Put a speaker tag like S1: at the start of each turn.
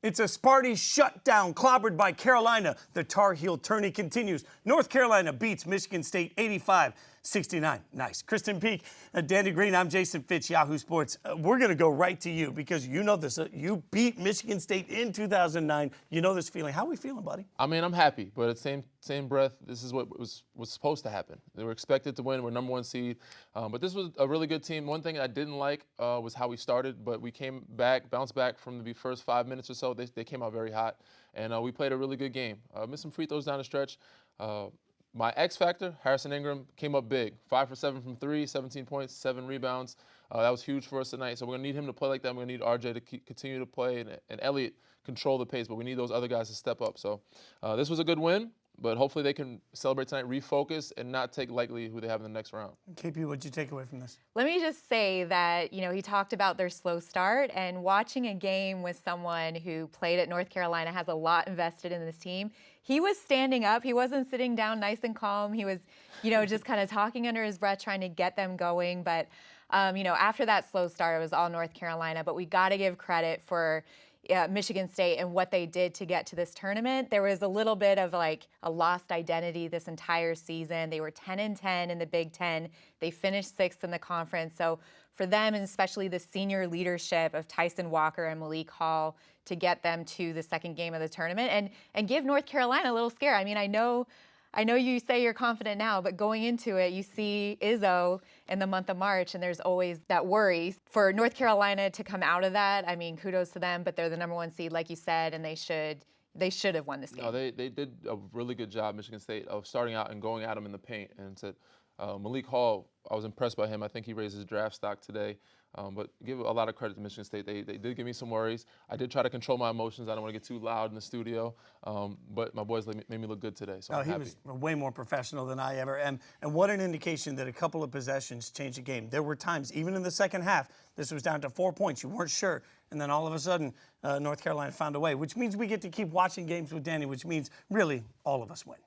S1: It's a Sparty shutdown, clobbered by Carolina. The Tar Heel tourney continues. North Carolina beats Michigan State 85-69. Nice. Kristen Peak, Danny Green, I'm Jason Fitch, Yahoo Sports. We're going to go right to you because you know this. You beat Michigan State in 2009. You know this feeling. How are we feeling, buddy?
S2: I mean, I'm happy, but at the same breath, this is what was supposed to happen. They were expected to win. We're #1 seed. But this was a really good team. One thing I didn't like was how we started, but we came back, bounced back from the first 5 minutes or so. They came out very hot, and we played a really good game. Missed some free throws down the stretch. My X factor, Harrison Ingram, came up big. 5 for 7 from 3, 17 points, 7 rebounds. That was huge for us tonight. So we're going to need him to play like that. We're going to need RJ to continue to play and Elliott control the pace, but we need those other guys to step up. So this was a good win, but hopefully they can celebrate tonight, refocus, and not take lightly who they have in the next round.
S1: KP, what'd you take away from this?
S3: Let me just say that, he talked about their slow start, and watching a game with someone who played at North Carolina, has a lot invested in this team. He was standing up. He wasn't sitting down nice and calm. He was, just kind of talking under his breath, trying to get them going. But, after that slow start, it was all North Carolina. But we got to give credit for Michigan State and what they did to get to this tournament. There was a little bit of like a lost identity this entire season. They were 10-10 in the Big Ten. They finished 6th in the conference. So for them, and especially the senior leadership of Tyson Walker and Malik Hall, to get them to the second game of the tournament and give North Carolina a little scare. I mean, I know you say you're confident now, but going into it, you see Izzo in the month of March, and there's always that worry. For North Carolina to come out of that, I mean, kudos to them, but they're the #1 seed, like you said, and they should have won this game.
S2: No, they did a really good job, Michigan State, of starting out and going at them in the paint. And said Malik Hall, I was impressed by him. I think he raised his draft stock today. But give a lot of credit to Michigan State. They did give me some worries. I did try to control my emotions. I don't want to get too loud in the studio. But my boys made me look good today, so I'm happy.
S1: He was way more professional than I ever am. And what an indication that a couple of possessions changed the game. There were times, even in the second half, this was down to 4 points. You weren't sure. And then all of a sudden, North Carolina found a way, which means we get to keep watching games with Danny, which means really all of us win.